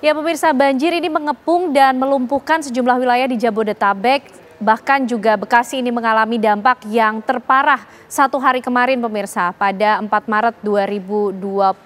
Ya pemirsa, banjir ini mengepung dan melumpuhkan sejumlah wilayah di Jabodetabek. Bahkan juga Bekasi ini mengalami dampak yang terparah satu hari kemarin pemirsa pada 4 Maret 2025.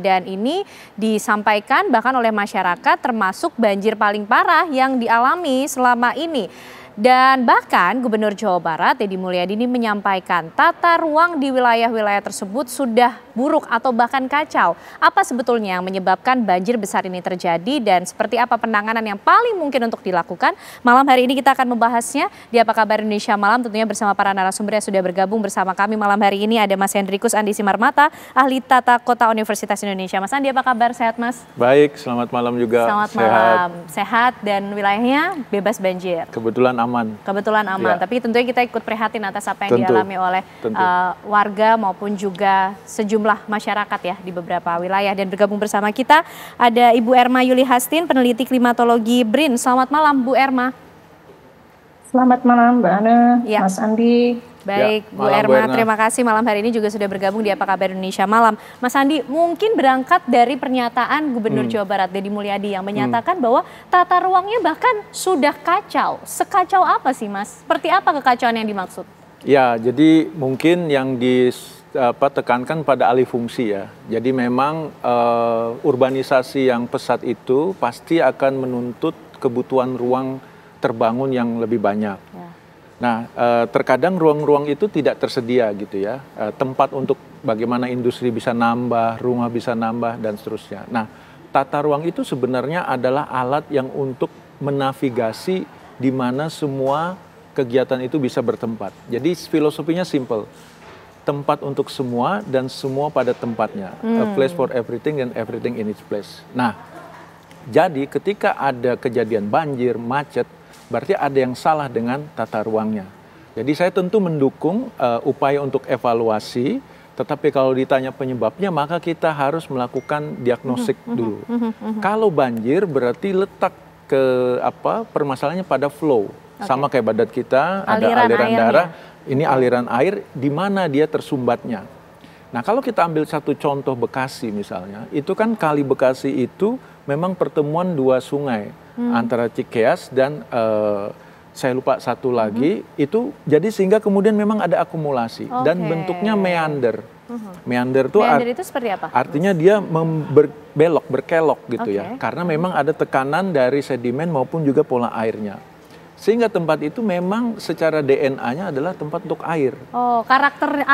Dan ini disampaikan bahkan oleh masyarakat termasuk banjir paling parah yang dialami selama ini. Dan bahkan Gubernur Jawa Barat Deddy Mulyadi ini menyampaikan tata ruang di wilayah-wilayah tersebut sudah buruk atau bahkan kacau. Apa sebetulnya yang menyebabkan banjir besar ini terjadi dan seperti apa penanganan yang paling mungkin untuk dilakukan? Malam hari ini kita akan membahasnya di Apa Kabar Indonesia Malam, tentunya bersama para narasumber yang sudah bergabung bersama kami malam hari ini. Ada Mas Hendrikus Andi Simarmata, ahli tata kota Universitas Indonesia. Mas Andi, apa kabar? Sehat Mas? Baik, selamat malam juga. Selamat malam. Sehat dan wilayahnya bebas banjir. Kebetulan aman, ya. Tapi tentunya kita ikut prihatin atas apa yang dialami oleh warga maupun juga sejumlah masyarakat ya di beberapa wilayah. Dan bergabung bersama kita ada Ibu Erma Yuli Hastin, peneliti klimatologi BRIN. Selamat malam Bu Erma. Selamat malam Mbak Ana, ya. Mas Andi. Baik, Bu Erma, terima kasih malam hari ini juga sudah bergabung di Apa Kabar Indonesia Malam. Mas Andi, mungkin berangkat dari pernyataan Gubernur Jawa Barat Deddy Mulyadi yang menyatakan bahwa tata ruangnya bahkan sudah kacau. Sekacau apa sih Mas? Seperti apa kekacauan yang dimaksud? Ya, jadi mungkin yang ditekankan pada alih fungsi ya. Jadi memang urbanisasi yang pesat itu pasti akan menuntut kebutuhan ruang terbangun yang lebih banyak. Ya. Nah, terkadang ruang-ruang itu tidak tersedia gitu ya, tempat untuk bagaimana industri bisa nambah, rumah bisa nambah, dan seterusnya. Nah, tata ruang itu sebenarnya adalah alat yang untuk menavigasi di mana semua kegiatan itu bisa bertempat. Jadi filosofinya simple, tempat untuk semua dan semua pada tempatnya. A place for everything and everything in its place. Nah, jadi ketika ada kejadian banjir, macet, berarti ada yang salah dengan tata ruangnya. Jadi saya tentu mendukung upaya untuk evaluasi, tetapi kalau ditanya penyebabnya maka kita harus melakukan diagnostik dulu. Kalau banjir berarti letak ke permasalahannya pada flow. Sama kayak badan kita, ada aliran darah, ini aliran air, di mana dia tersumbatnya. Nah kalau kita ambil satu contoh Bekasi misalnya, itu kan Kali Bekasi itu memang pertemuan dua sungai. Antara Cikeas dan saya lupa satu lagi itu, jadi sehingga kemudian memang ada akumulasi dan bentuknya meander. Meander itu seperti apa? Artinya dia berbelok, berkelok gitu ya, karena memang ada tekanan dari sedimen maupun juga pola airnya. Sehingga tempat itu memang secara DNA-nya adalah tempat untuk air. Oh, karakternya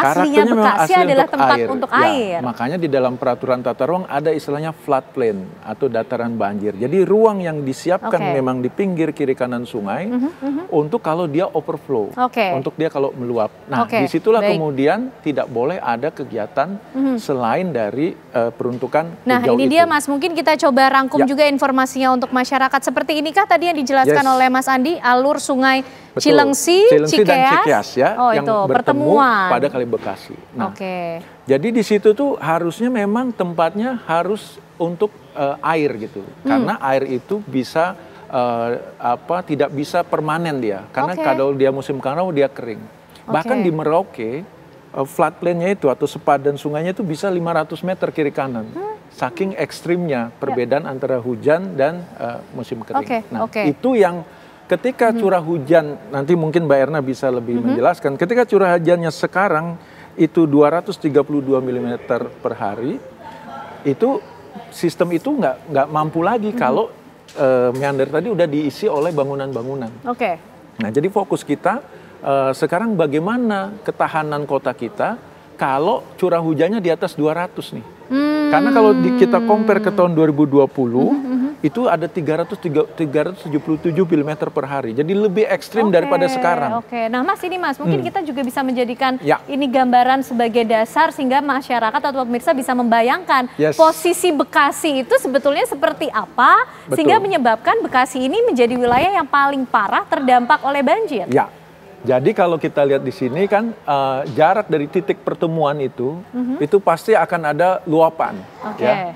Bekasi adalah tempat untuk air. Makanya di dalam peraturan tata ruang ada istilahnya floodplain atau dataran banjir. Jadi ruang yang disiapkan memang di pinggir kiri kanan sungai untuk kalau dia overflow, untuk dia kalau meluap. Nah, disitulah kemudian tidak boleh ada kegiatan selain dari peruntukan Nah, ini dia Mas, mungkin kita coba rangkum juga informasinya untuk masyarakat. Seperti inikah tadi yang dijelaskan oleh Mas Andi? Alur sungai Cilengsi dan Cikeas ya, yang itu bertemu pada Kali Bekasi. Nah, jadi di situ tuh harusnya memang tempatnya harus untuk air gitu, karena air itu bisa tidak bisa permanen dia, karena kalau dia musim kemarau dia kering. Bahkan di Merauke floodplain-nya itu atau sepadan sungainya itu bisa 500 meter kiri kanan. Saking ekstrimnya perbedaan antara hujan dan musim kering. Itu yang ketika curah hujan, nanti mungkin Mbak Erna bisa lebih menjelaskan, ketika curah hujannya sekarang itu 232 mm per hari, itu sistem itu nggak mampu lagi kalau meander tadi udah diisi oleh bangunan-bangunan. Nah, jadi fokus kita sekarang bagaimana ketahanan kota kita kalau curah hujannya di atas 200 nih. Karena kalau kita compare ke tahun 2020, itu ada 377 mm per hari. Jadi lebih ekstrim daripada sekarang. Nah Mas, ini Mas, mungkin kita juga bisa menjadikan ini gambaran sebagai dasar sehingga masyarakat atau pemirsa bisa membayangkan posisi Bekasi itu sebetulnya seperti apa, sehingga menyebabkan Bekasi ini menjadi wilayah yang paling parah terdampak oleh banjir. Ya. Jadi kalau kita lihat di sini kan jarak dari titik pertemuan itu pasti akan ada luapan. Ya.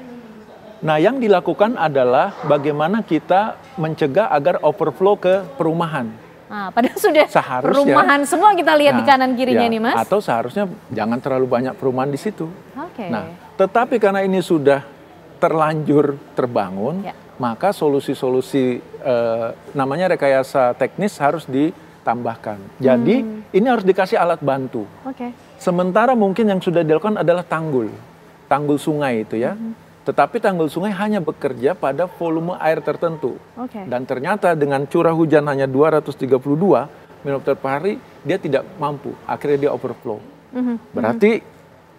Nah, yang dilakukan adalah bagaimana kita mencegah agar overflow ke perumahan. Nah, padahal sudah perumahan semua kita lihat di kanan kirinya nih Mas. Atau seharusnya jangan terlalu banyak perumahan di situ. Nah, tetapi karena ini sudah terlanjur terbangun, maka solusi-solusi namanya rekayasa teknis harus ditambahkan. Jadi ini harus dikasih alat bantu. Sementara mungkin yang sudah dilakukan adalah tanggul sungai itu ya. Tetapi tanggul sungai hanya bekerja pada volume air tertentu. Dan ternyata dengan curah hujan hanya 232 mm per hari, dia tidak mampu. Akhirnya dia overflow. Berarti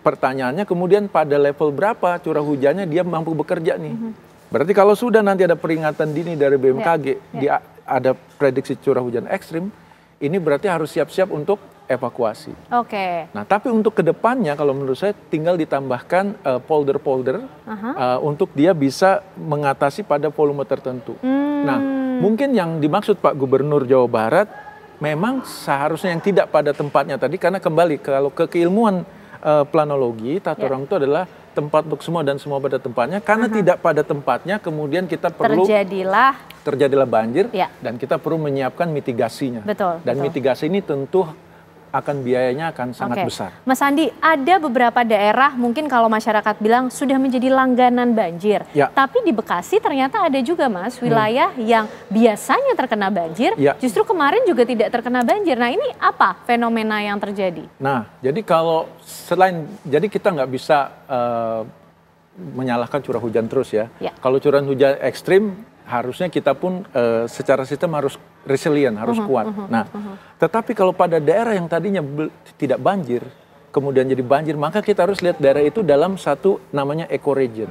pertanyaannya kemudian pada level berapa curah hujannya dia mampu bekerja nih. Berarti kalau sudah nanti ada peringatan dini dari BMKG, dia ada prediksi curah hujan ekstrim, ini berarti harus siap-siap untuk evakuasi. Nah, tapi untuk kedepannya kalau menurut saya tinggal ditambahkan polder-polder untuk dia bisa mengatasi pada volume tertentu. Nah, mungkin yang dimaksud Pak Gubernur Jawa Barat memang seharusnya yang tidak pada tempatnya tadi, karena kembali kalau ke keilmuan planologi, tata ruang itu adalah tempat untuk semua dan semua pada tempatnya. Karena tidak pada tempatnya, kemudian kita perlu terjadilah banjir dan kita perlu menyiapkan mitigasinya. Dan mitigasi ini tentu akan biayanya akan sangat besar. Mas Andi, ada beberapa daerah mungkin kalau masyarakat bilang sudah menjadi langganan banjir. Tapi di Bekasi ternyata ada juga Mas wilayah yang biasanya terkena banjir, justru kemarin juga tidak terkena banjir. Nah ini apa fenomena yang terjadi? Nah jadi kalau jadi kita nggak bisa menyalahkan curah hujan terus ya. Kalau curah hujan ekstrim harusnya kita pun secara sistem harus resilient, harus kuat. Nah, tetapi kalau pada daerah yang tadinya tidak banjir, kemudian jadi banjir, maka kita harus lihat daerah itu dalam satu namanya ecoregion.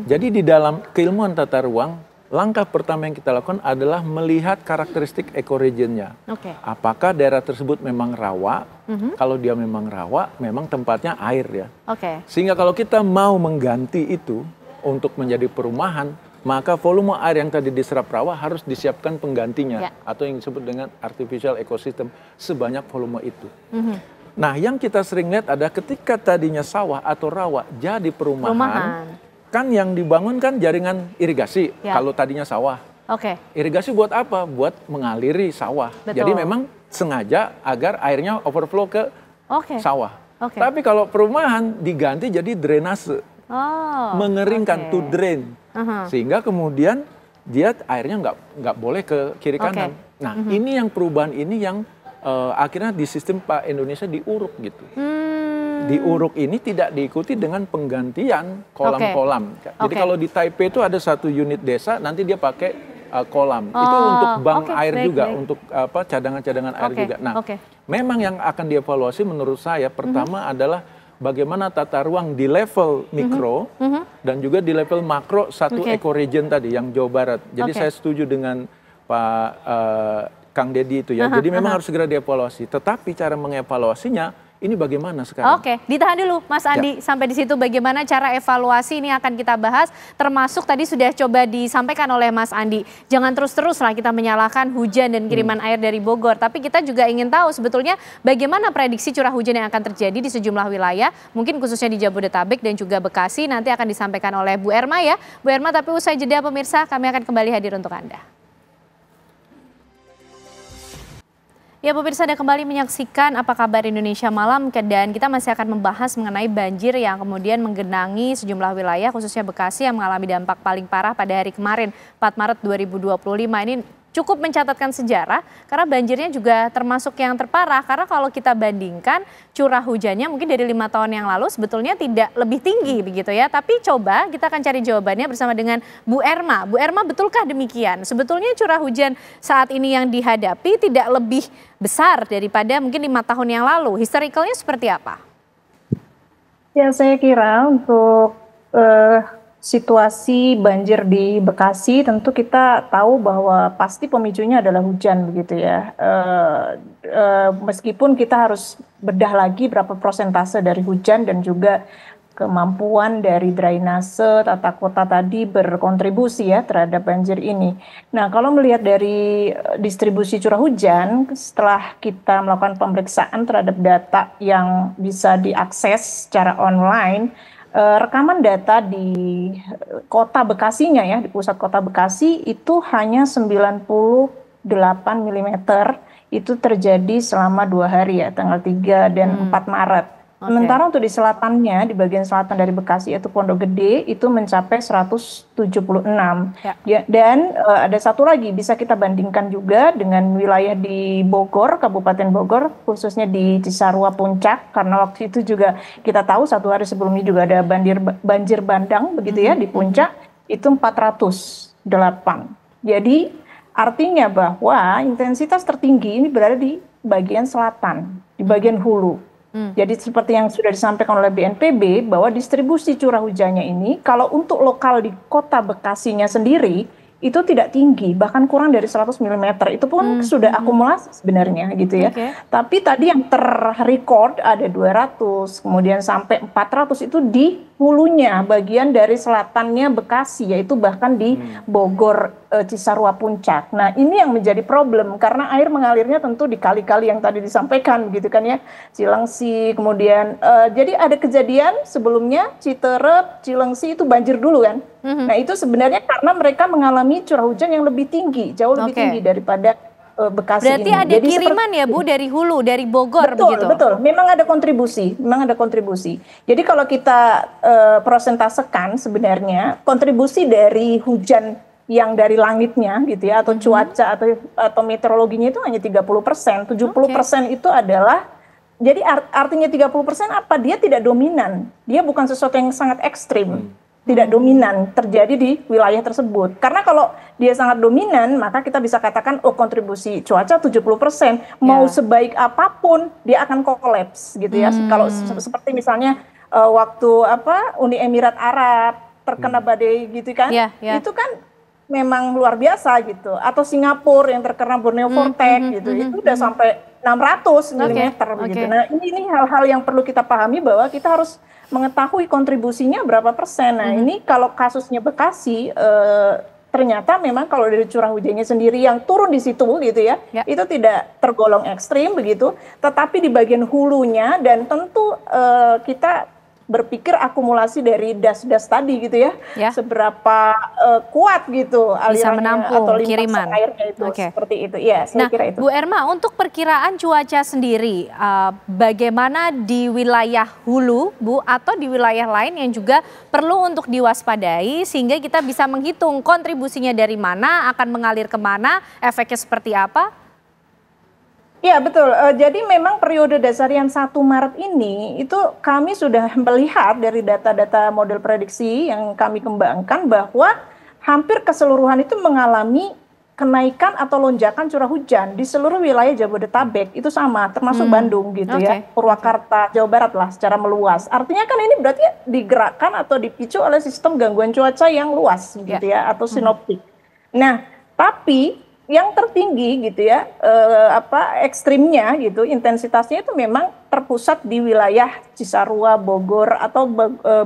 Jadi di dalam keilmuan tata ruang, langkah pertama yang kita lakukan adalah melihat karakteristik ecoregionnya. Apakah daerah tersebut memang rawa? Kalau dia memang rawa, memang tempatnya air ya. Sehingga kalau kita mau mengganti itu untuk menjadi perumahan, maka volume air yang tadi diserap rawa harus disiapkan penggantinya atau yang disebut dengan artificial ecosystem sebanyak volume itu. Nah, yang kita sering lihat ada ketika tadinya sawah atau rawa jadi perumahan. Kan yang dibangun kan jaringan irigasi kalau tadinya sawah. Irigasi buat apa? Buat mengaliri sawah. Jadi memang sengaja agar airnya overflow ke sawah. Tapi kalau perumahan diganti jadi drainase. Mengeringkan, to drain. Sehingga kemudian dia airnya nggak boleh ke kiri kanan. Nah, ini yang perubahan ini yang akhirnya di sistem Pak Indonesia diuruk gitu. Diuruk ini tidak diikuti dengan penggantian kolam-kolam. Jadi kalau di Taipei itu ada satu unit desa, nanti dia pakai kolam. Itu untuk bank air juga, untuk cadangan-cadangan air juga. Nah, memang yang akan dievaluasi menurut saya pertama adalah bagaimana tata ruang di level mikro dan juga di level makro satu ecoregion tadi yang Jawa Barat. Jadi saya setuju dengan Pak Kang Deddy itu ya. Jadi memang harus segera dievaluasi. Tetapi cara mengevaluasinya ini bagaimana sekarang? Ditahan dulu Mas Andi. Sampai di situ bagaimana cara evaluasi ini akan kita bahas. Termasuk tadi sudah coba disampaikan oleh Mas Andi. Jangan terus-terus lah kita menyalahkan hujan dan kiriman air dari Bogor. Tapi kita juga ingin tahu sebetulnya bagaimana prediksi curah hujan yang akan terjadi di sejumlah wilayah. Mungkin khususnya di Jabodetabek dan juga Bekasi. Nanti akan disampaikan oleh Bu Erma ya. Bu Erma, tapi usai jeda pemirsa kami akan kembali hadir untuk Anda. Ya pemirsa, Anda kembali menyaksikan Apa Kabar Indonesia Malam, dan kita masih akan membahas mengenai banjir yang kemudian menggenangi sejumlah wilayah khususnya Bekasi yang mengalami dampak paling parah pada hari kemarin 4 Maret 2025. Ini cukup mencatatkan sejarah karena banjirnya juga termasuk yang terparah, karena kalau kita bandingkan curah hujannya mungkin dari 5 tahun yang lalu sebetulnya tidak lebih tinggi begitu ya. Tapi coba kita akan cari jawabannya bersama dengan Bu Erma. Bu Erma, betulkah demikian? Sebetulnya curah hujan saat ini yang dihadapi tidak lebih besar daripada mungkin 5 tahun yang lalu. Historicalnya seperti apa? Ya, saya kira untuk situasi banjir di Bekasi tentu kita tahu bahwa pasti pemicunya adalah hujan begitu ya. Meskipun kita harus bedah lagi berapa persentase dari hujan dan juga kemampuan dari drainase tata kota tadi berkontribusi ya terhadap banjir ini. Nah, kalau melihat dari distribusi curah hujan, setelah kita melakukan pemeriksaan terhadap data yang bisa diakses secara online, rekaman data di kota Bekasinya ya, di pusat kota Bekasi itu hanya 98 mm itu terjadi selama 2 hari ya, tanggal 3 dan 4 Maret. Sementara untuk di selatannya, di bagian selatan dari Bekasi yaitu Pondok Gede itu mencapai 176. Ya, dan ada satu lagi bisa kita bandingkan juga dengan wilayah di Bogor, Kabupaten Bogor, khususnya di Cisarua Puncak, karena waktu itu juga kita tahu satu hari sebelumnya juga ada banjir bandang begitu ya di Puncak, itu 408. Jadi artinya bahwa intensitas tertinggi ini berada di bagian selatan, di bagian hulu. Jadi seperti yang sudah disampaikan oleh BNPB bahwa distribusi curah hujannya ini kalau untuk lokal di kota Bekasinya sendiri itu tidak tinggi, bahkan kurang dari 100 mm. Itu pun sudah akumulasi sebenarnya gitu ya. Tapi tadi yang terrecord ada 200, kemudian sampai 400 itu di hulunya, bagian dari selatannya Bekasi, yaitu bahkan di Bogor, Cisarua Puncak. Nah ini yang menjadi problem, karena air mengalirnya tentu di kali-kali yang tadi disampaikan gitu kan ya, Cilengsi, kemudian jadi ada kejadian sebelumnya Citerep, Cilengsi itu banjir dulu kan. Nah itu sebenarnya karena mereka mengalami curah hujan yang lebih tinggi, jauh lebih tinggi daripada Bekasi. Berarti ini. ada jadi kiriman ya Bu dari hulu, dari Bogor betul, begitu? Betul, memang ada kontribusi, Jadi kalau kita persentasekan sebenarnya kontribusi dari hujan yang dari langitnya gitu ya, atau cuaca atau meteorologinya itu hanya 30%, 70% itu adalah, jadi artinya 30% apa? Dia tidak dominan, dia bukan sesuatu yang sangat ekstrim. Tidak dominan terjadi di wilayah tersebut. Karena kalau dia sangat dominan, maka kita bisa katakan kontribusi cuaca 70%. Mau sebaik apapun dia akan kolaps gitu ya. Kalau seperti misalnya waktu Uni Emirat Arab terkena badai gitu kan. Itu kan memang luar biasa gitu. Atau Singapura yang terkena Borneo Vortex gitu. Itu udah sampai 600 mm begitu. Nah, ini hal-hal yang perlu kita pahami bahwa kita harus mengetahui kontribusinya berapa persen. Nah, ini kalau kasusnya Bekasi ternyata memang kalau dari curah hujannya sendiri yang turun di situ gitu ya, itu tidak tergolong ekstrim begitu, tetapi di bagian hulunya dan tentu kita berpikir akumulasi dari das-das tadi gitu ya, seberapa kuat gitu alirannya atau limpasan airnya itu seperti itu. Ya, saya kira itu. Bu Erma, untuk perkiraan cuaca sendiri, bagaimana di wilayah hulu, Bu, atau di wilayah lain yang juga perlu untuk diwaspadai sehingga kita bisa menghitung kontribusinya dari mana, akan mengalir kemana, efeknya seperti apa? Ya betul, jadi memang periode dasarian 1 Maret ini itu kami sudah melihat dari data-data model prediksi yang kami kembangkan bahwa hampir keseluruhan itu mengalami kenaikan atau lonjakan curah hujan di seluruh wilayah Jabodetabek itu sama, termasuk Bandung gitu ya, Purwakarta, Jawa Barat lah secara meluas. Artinya kan ini berarti digerakkan atau dipicu oleh sistem gangguan cuaca yang luas gitu ya, atau sinoptik. Nah, tapi yang tertinggi gitu ya, ekstrimnya gitu, intensitasnya itu memang terpusat di wilayah Cisarua, Bogor atau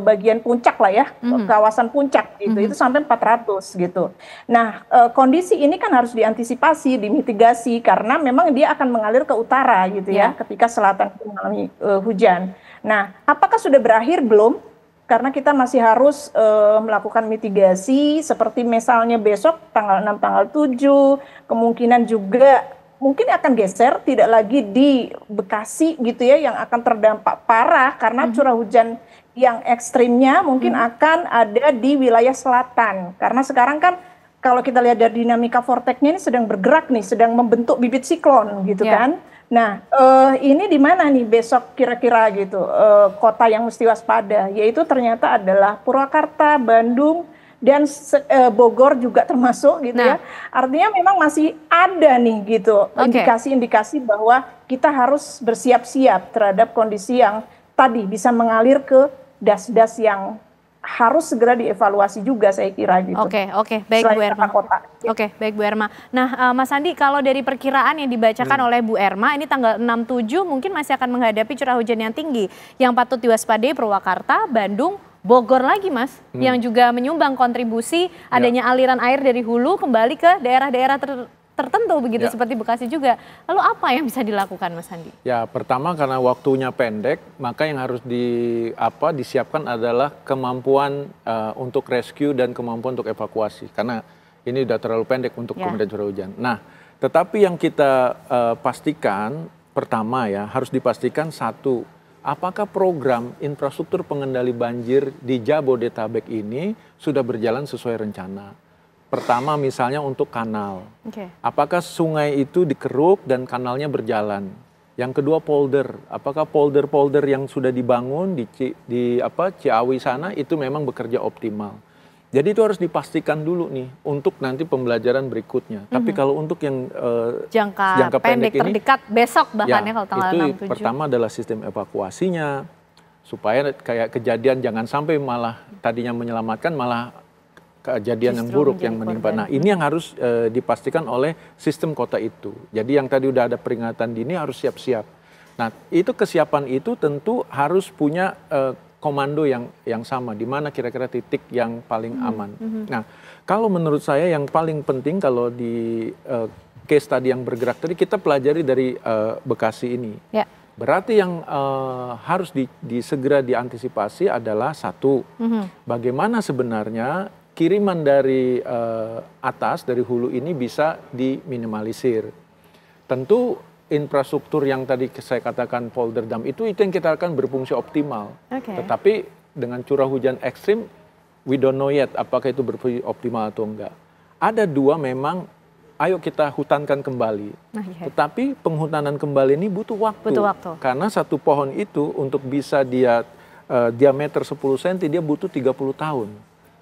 bagian puncak lah ya, kawasan puncak gitu, itu sampai 400 gitu. Nah, kondisi ini kan harus diantisipasi, dimitigasi karena memang dia akan mengalir ke utara gitu ya, ketika selatan mengalami hujan. Nah, apakah sudah berakhir? Belum. Karena kita masih harus melakukan mitigasi seperti misalnya besok tanggal 6, tanggal 7, kemungkinan juga mungkin akan geser, tidak lagi di Bekasi gitu ya yang akan terdampak parah karena curah hujan yang ekstrimnya mungkin akan ada di wilayah selatan. Karena sekarang kan kalau kita lihat dari dinamika vortexnya ini sedang bergerak nih, sedang membentuk bibit siklon gitu kan. Nah, ini di mana nih besok kira-kira gitu kota yang mesti waspada, yaitu ternyata adalah Purwakarta, Bandung, dan Bogor juga termasuk gitu ya. Artinya memang masih ada nih gitu indikasi-indikasi bahwa kita harus bersiap-siap terhadap kondisi yang tadi bisa mengalir ke das-das yang harus segera dievaluasi juga saya kira gitu. Oke, baik Bu Erma. Oke, baik Bu Erma. Nah, Mas Andi, kalau dari perkiraan yang dibacakan oleh Bu Erma, ini tanggal 6-7 mungkin masih akan menghadapi curah hujan yang tinggi. Yang patut diwaspadai Purwakarta, Bandung, Bogor lagi Mas, yang juga menyumbang kontribusi adanya aliran air dari hulu kembali ke daerah-daerah tertentu begitu seperti Bekasi juga. Lalu apa yang bisa dilakukan Mas Andi? Ya, pertama karena waktunya pendek, maka yang harus disiapkan adalah kemampuan untuk rescue dan kemampuan untuk evakuasi. Karena ini sudah terlalu pendek untuk kemudian curah hujan. Nah, tetapi yang kita pastikan pertama ya harus dipastikan satu, apakah program infrastruktur pengendali banjir di Jabodetabek ini sudah berjalan sesuai rencana. Pertama misalnya untuk kanal. Apakah sungai itu dikeruk dan kanalnya berjalan. Yang kedua polder. Apakah polder-polder yang sudah dibangun di Ciawi sana itu memang bekerja optimal. Jadi itu harus dipastikan dulu nih untuk nanti pembelajaran berikutnya. Tapi kalau untuk yang jangka pendek ini, terdekat besok bahkan ya kalau tanggal itu 6-7. Pertama adalah sistem evakuasinya. Supaya kayak kejadian jangan sampai malah tadinya menyelamatkan malah kejadian yang buruk yang menimpa. Nah ini yang harus dipastikan oleh sistem kota itu. Jadi yang tadi udah ada peringatan dini harus siap-siap. Nah itu kesiapan itu tentu harus punya komando yang sama, di mana kira-kira titik yang paling aman. Nah kalau menurut saya yang paling penting kalau di case tadi yang bergerak tadi kita pelajari dari Bekasi ini. Berarti yang harus segera diantisipasi adalah satu, bagaimana sebenarnya kiriman dari atas, dari hulu ini bisa diminimalisir. Tentu infrastruktur yang tadi saya katakan polder dam itu yang kita akan berfungsi optimal. Tetapi dengan curah hujan ekstrim, we don't know yet apakah itu berfungsi optimal atau enggak. Ada dua memang, ayo kita hutankan kembali. Tetapi penghutanan kembali ini butuh waktu. Karena satu pohon itu untuk bisa dia diameter 10 cm dia butuh 30 tahun.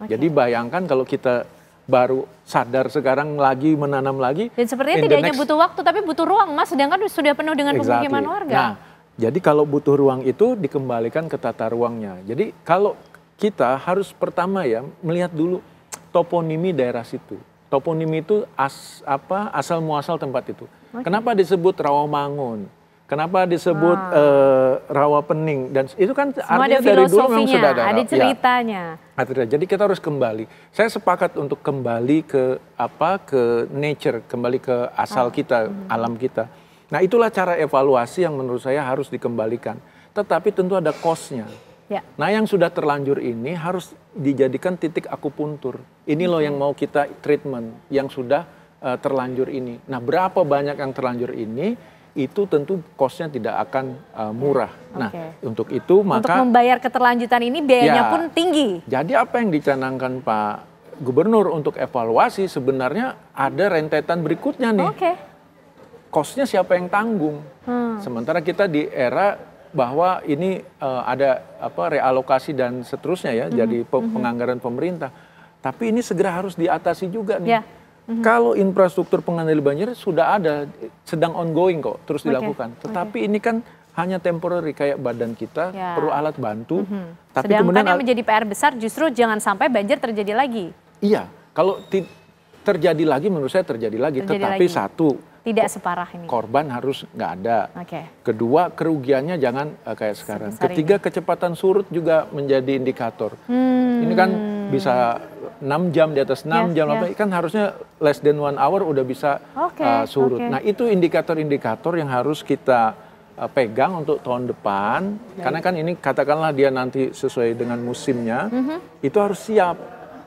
Jadi bayangkan kalau kita baru sadar sekarang lagi menanam lagi. Dan sepertinya tidak hanya butuh waktu tapi butuh ruang Mas, sedangkan sudah penuh dengan pemukiman warga. Nah, jadi kalau butuh ruang itu dikembalikan ke tata ruangnya. Jadi kalau kita harus pertama ya melihat dulu toponimi daerah situ. Toponimi itu asal muasal tempat itu. Kenapa disebut Rawamangun? Kenapa disebut Rawapening? Dan itu kan artinya dari dulu memang sudah ada ceritanya. Jadi kita harus kembali. Saya sepakat untuk kembali ke nature, kembali ke asal kita, alam kita. Nah itulah cara evaluasi yang menurut saya harus dikembalikan. Tetapi tentu ada cost-nya. Nah yang sudah terlanjur ini harus dijadikan titik akupuntur. Ini loh yang mau kita treatment, yang sudah terlanjur ini. Nah berapa banyak yang terlanjur ini? Itu tentu cost-nya tidak akan murah. Nah, untuk itu maka untuk membayar keterlanjutan ini biayanya pun tinggi. Jadi apa yang dicanangkan Pak Gubernur untuk evaluasi sebenarnya ada rentetan berikutnya nih. Cost-nya siapa yang tanggung? Sementara kita di era bahwa ini ada realokasi dan seterusnya ya, jadi penganggaran pemerintah. Tapi ini segera harus diatasi juga nih. Kalau infrastruktur pengendali banjir sudah ada, sedang ongoing kok, terus dilakukan. Tetapi ini kan hanya temporary, kayak badan kita perlu alat bantu. Tapi sedangkan yang menjadi PR besar justru jangan sampai banjir terjadi lagi. Iya, kalau terjadi lagi menurut saya terjadi lagi. Tetapi satu, tidak separah ini. Korban harus nggak ada. Kedua, kerugiannya jangan kayak sekarang. Ketiga, kecepatan surut juga menjadi indikator. Ini kan bisa 6 jam, di atas 6 jam, kan harusnya less than 1 hour udah bisa surut. Nah itu indikator-indikator yang harus kita pegang untuk tahun depan. Karena kan ini katakanlah dia nanti sesuai dengan musimnya, itu harus siap.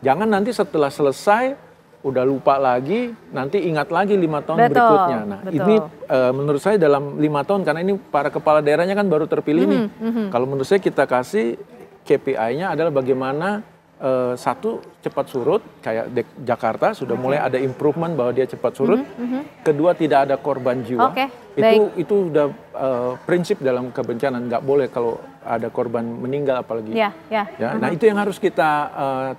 Jangan nanti setelah selesai udah lupa lagi, nanti ingat lagi 5 tahun berikutnya. Nah ini menurut saya dalam 5 tahun, karena ini para kepala daerahnya kan baru terpilih nih. Kalau menurut saya kita kasih KPI-nya adalah bagaimana satu, cepat surut, kayak Jakarta sudah mulai ada improvement bahwa dia cepat surut. Kedua, tidak ada korban jiwa. Itu udah prinsip dalam kebencanaan, nggak boleh kalau ada korban meninggal apalagi. Nah itu yang harus kita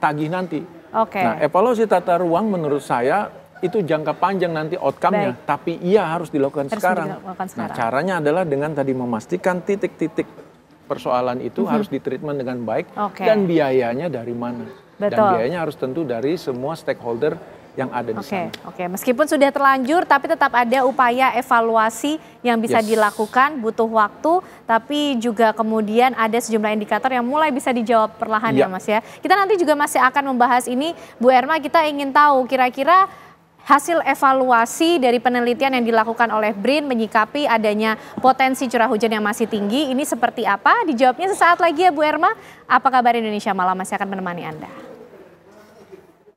tagih nanti. Nah evaluasi tata ruang menurut saya itu jangka panjang nanti outcome-nya, tapi iya harus dilakukan sekarang. Nah caranya adalah dengan tadi memastikan titik-titik persoalan itu harus ditreatment dengan baik dan biayanya dari mana. Dan biayanya harus tentu dari semua stakeholder yang ada di sana. Meskipun sudah terlanjur tapi tetap ada upaya evaluasi yang bisa dilakukan, butuh waktu, tapi juga kemudian ada sejumlah indikator yang mulai bisa dijawab perlahan ya Mas ya. Kita nanti juga masih akan membahas ini, Bu Erma, kita ingin tahu kira-kira hasil evaluasi dari penelitian yang dilakukan oleh BRIN menyikapi adanya potensi curah hujan yang masih tinggi, ini seperti apa? Dijawabnya sesaat lagi ya Bu Erma. Apa kabar Indonesia Malam masih akan menemani Anda.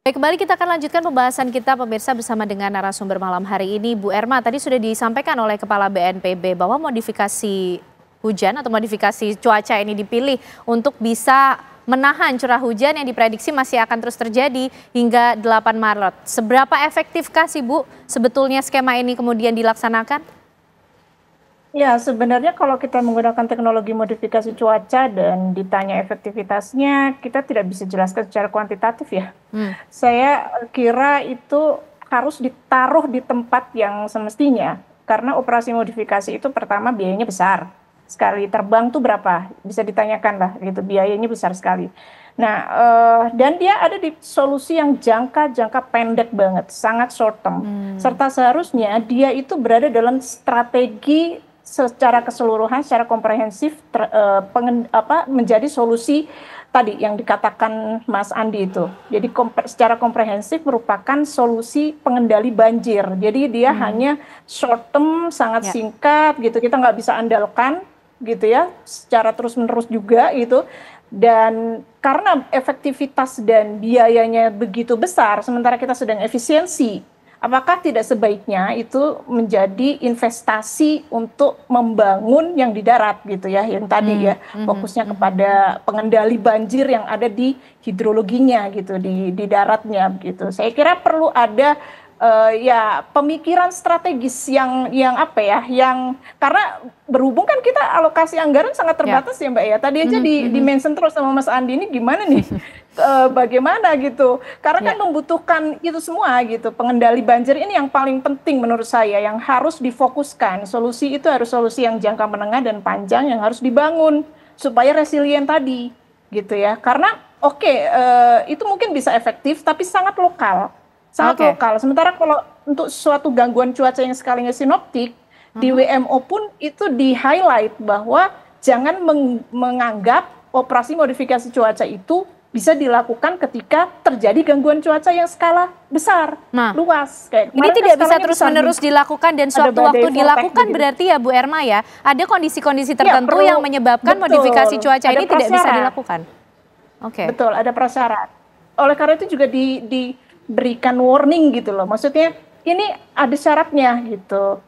Baik, kembali kita akan lanjutkan pembahasan kita pemirsa bersama dengan narasumber malam hari ini. Bu Erma, tadi sudah disampaikan oleh Kepala BNPB bahwa modifikasi hujan atau modifikasi cuaca ini dipilih untuk bisa menahan curah hujan yang diprediksi masih akan terus terjadi hingga 8 Maret. Seberapa efektifkah sih Bu sebetulnya skema ini kemudian dilaksanakan? Ya, sebenarnya kalau kita menggunakan teknologi modifikasi cuaca dan ditanya efektivitasnya, kita tidak bisa jelaskan secara kuantitatif ya. Saya kira itu harus ditaruh di tempat yang semestinya, karena operasi modifikasi itu pertama biayanya besar. Sekali terbang tuh berapa? Bisa ditanyakan lah, gitu, biayanya besar sekali. Nah, dan dia ada di solusi yang jangka pendek banget, sangat short term. Serta seharusnya dia itu berada dalam strategi secara keseluruhan, secara komprehensif menjadi solusi tadi yang dikatakan Mas Andi itu. Jadi secara komprehensif merupakan solusi pengendali banjir. Jadi dia hanya short term, sangat singkat gitu. Kita nggak bisa andalkan gitu ya, secara terus-menerus juga gitu. Dan karena efektivitas dan biayanya begitu besar, sementara kita sedang efisiensi, apakah tidak sebaiknya itu menjadi investasi untuk membangun yang di darat gitu ya, yang tadi ya fokusnya kepada pengendali banjir yang ada di hidrologinya gitu, di daratnya gitu. Saya kira perlu ada ya pemikiran strategis yang apa ya, yang karena berhubung kan kita alokasi anggaran sangat terbatas ya Mbak ya. Tadi aja di-mention terus sama Mas Andi, ini gimana nih bagaimana gitu, karena kan membutuhkan itu semua gitu. Pengendali banjir ini yang paling penting menurut saya, yang harus difokuskan. Solusi itu harus solusi yang jangka menengah dan panjang yang harus dibangun supaya resilient tadi gitu ya. Karena itu mungkin bisa efektif tapi sangat lokal. Lokal. Sementara kalau untuk suatu gangguan cuaca yang skalinya sinoptik, di WMO pun itu di-highlight bahwa jangan menganggap operasi modifikasi cuaca itu bisa dilakukan ketika terjadi gangguan cuaca yang skala besar, luas. Kayak ini tidak bisa terus-menerus dilakukan dan sewaktu-waktu dilakukan gitu. Berarti ya Bu Erma ya, ada kondisi-kondisi tertentu yang menyebabkan modifikasi cuaca ini tidak bisa dilakukan. Betul, ada prasyarat. Oleh karena itu juga diberikan warning gitu loh. Maksudnya ini ada syaratnya gitu.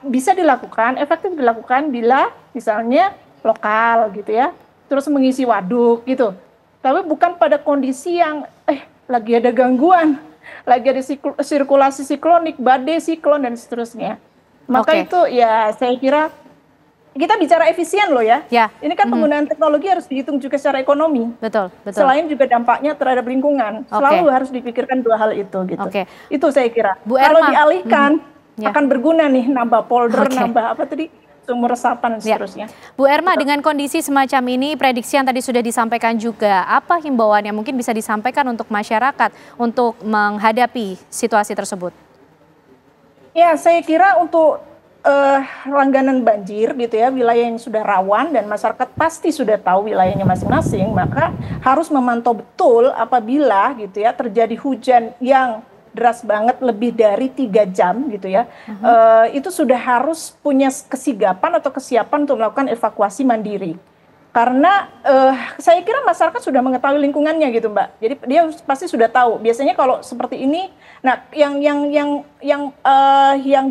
Bisa dilakukan, efektif dilakukan bila misalnya lokal gitu ya. Terus mengisi waduk gitu. Tapi bukan pada kondisi yang lagi ada gangguan, lagi ada sirkulasi siklonik, badai, siklon dan seterusnya. Maka itu ya saya kira kita bicara efisien loh ya. Ini kan penggunaan teknologi harus dihitung juga secara ekonomi. Betul. Selain juga dampaknya terhadap lingkungan, selalu harus dipikirkan dua hal itu gitu. Itu saya kira. Bu Kalau Erma, dialihkan akan berguna nih, nambah polder, nambah apa tadi, sumur resapan dan seterusnya. Bu Erma, dengan kondisi semacam ini, prediksi yang tadi sudah disampaikan juga, apa himbauan yang mungkin bisa disampaikan untuk masyarakat untuk menghadapi situasi tersebut? Ya, saya kira untuk langganan banjir gitu ya, wilayah yang sudah rawan dan masyarakat pasti sudah tahu wilayahnya masing-masing, maka harus memantau betul apabila gitu ya terjadi hujan yang deras banget lebih dari 3 jam gitu ya, itu sudah harus punya kesigapan atau kesiapan untuk melakukan evakuasi mandiri. Karena saya kira masyarakat sudah mengetahui lingkungannya gitu Mbak. Jadi dia pasti sudah tahu. Biasanya kalau seperti ini, nah yang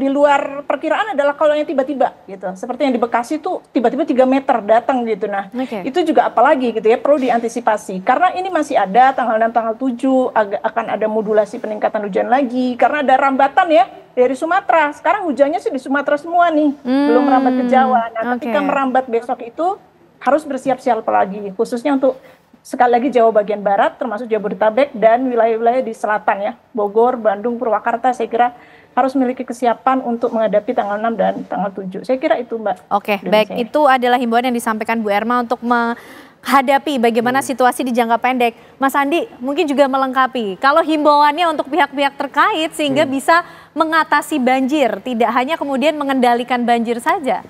di luar perkiraan adalah kalau yang tiba-tiba gitu. Seperti yang di Bekasi tuh tiba-tiba 3 meter datang gitu. Nah, itu juga apalagi gitu ya, perlu diantisipasi. Karena ini masih ada tanggal 6, tanggal 7 akan ada modulasi peningkatan hujan lagi karena ada rambatan ya dari Sumatera. Sekarang hujannya sih di Sumatera semua nih, belum merambat ke Jawa. Nah, ketika merambat besok itu harus bersiap-siap lagi, khususnya untuk sekali lagi Jawa bagian barat, termasuk Jabodetabek dan wilayah-wilayah di selatan ya, Bogor, Bandung, Purwakarta, saya kira harus memiliki kesiapan untuk menghadapi tanggal 6 dan tanggal 7. Saya kira itu Mbak. Baik, itu adalah himbauan yang disampaikan Bu Erma untuk menghadapi bagaimana situasi di jangka pendek. Mas Andi mungkin juga melengkapi, kalau himbauannya untuk pihak-pihak terkait sehingga bisa mengatasi banjir, tidak hanya kemudian mengendalikan banjir saja.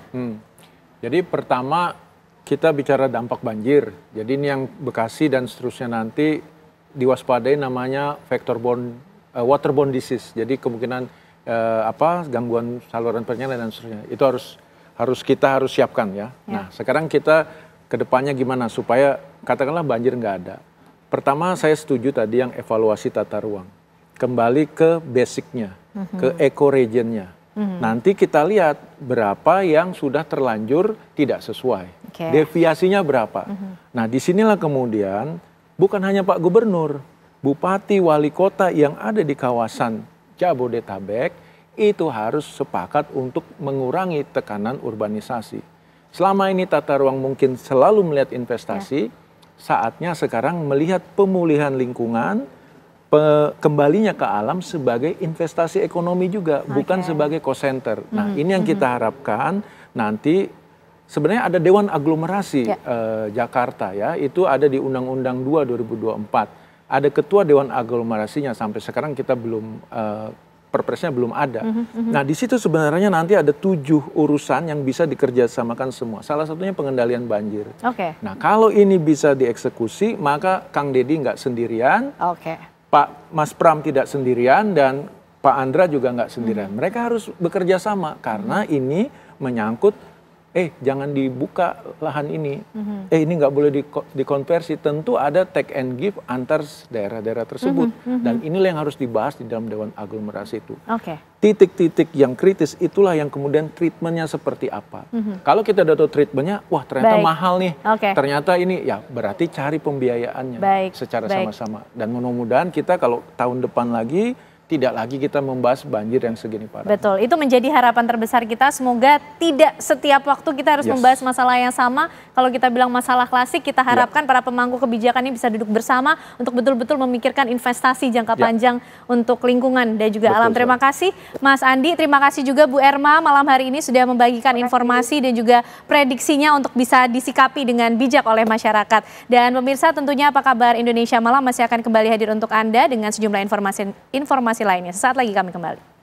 Jadi pertama, kita bicara dampak banjir, jadi ini yang Bekasi dan seterusnya nanti diwaspadai namanya waterborne disease. Jadi kemungkinan gangguan saluran pernafasan dan seterusnya. Itu kita harus siapkan ya. Nah, sekarang kita kedepannya gimana supaya katakanlah banjir nggak ada. Pertama saya setuju tadi yang evaluasi tata ruang, kembali ke basicnya, ke ecoregionnya. Nanti kita lihat berapa yang sudah terlanjur tidak sesuai. Deviasinya berapa. Nah disinilah kemudian bukan hanya Pak Gubernur, Bupati, Wali Kota yang ada di kawasan Jabodetabek itu harus sepakat untuk mengurangi tekanan urbanisasi. Selama ini tata ruang mungkin selalu melihat investasi, saatnya sekarang melihat pemulihan lingkungan, kembalinya ke alam sebagai investasi ekonomi juga, bukan sebagai cost center. Nah ini yang kita harapkan nanti sebenarnya ada Dewan Aglomerasi Jakarta ya, itu ada di Undang-Undang 2 2024. Ada ketua Dewan Aglomerasinya, sampai sekarang kita belum, perpresnya belum ada. Nah di situ sebenarnya nanti ada 7 urusan yang bisa dikerjasamakan semua. Salah satunya pengendalian banjir. Nah kalau ini bisa dieksekusi, maka Kang Deddy nggak sendirian. Pak Mas Pram tidak sendirian dan Pak Andra juga nggak sendirian. Mereka harus bekerja sama karena ini menyangkut jangan dibuka lahan ini. Ini nggak boleh dikonversi. Tentu ada take and give antar daerah-daerah tersebut. Dan inilah yang harus dibahas di dalam Dewan Aglomerasi itu. Titik-titik yang kritis itulah yang kemudian treatmentnya seperti apa. Kalau kita udah tahu treatmentnya, wah ternyata mahal nih. Ternyata ini ya berarti cari pembiayaannya secara sama-sama. Dan mudah-mudahan kita kalau tahun depan lagi tidak lagi kita membahas banjir yang segini parah. Betul, itu menjadi harapan terbesar kita. Semoga tidak setiap waktu kita harus membahas masalah yang sama. Kalau kita bilang masalah klasik, kita harapkan para pemangku kebijakan ini bisa duduk bersama untuk betul-betul memikirkan investasi jangka panjang untuk lingkungan dan juga alam. Terima kasih Mas Andi, terima kasih juga Bu Erma malam hari ini sudah membagikan informasi dan juga prediksinya untuk bisa disikapi dengan bijak oleh masyarakat. Dan pemirsa, tentunya Apa Kabar Indonesia Malam masih akan kembali hadir untuk Anda dengan sejumlah informasi lainnya. Sesaat lagi kami kembali.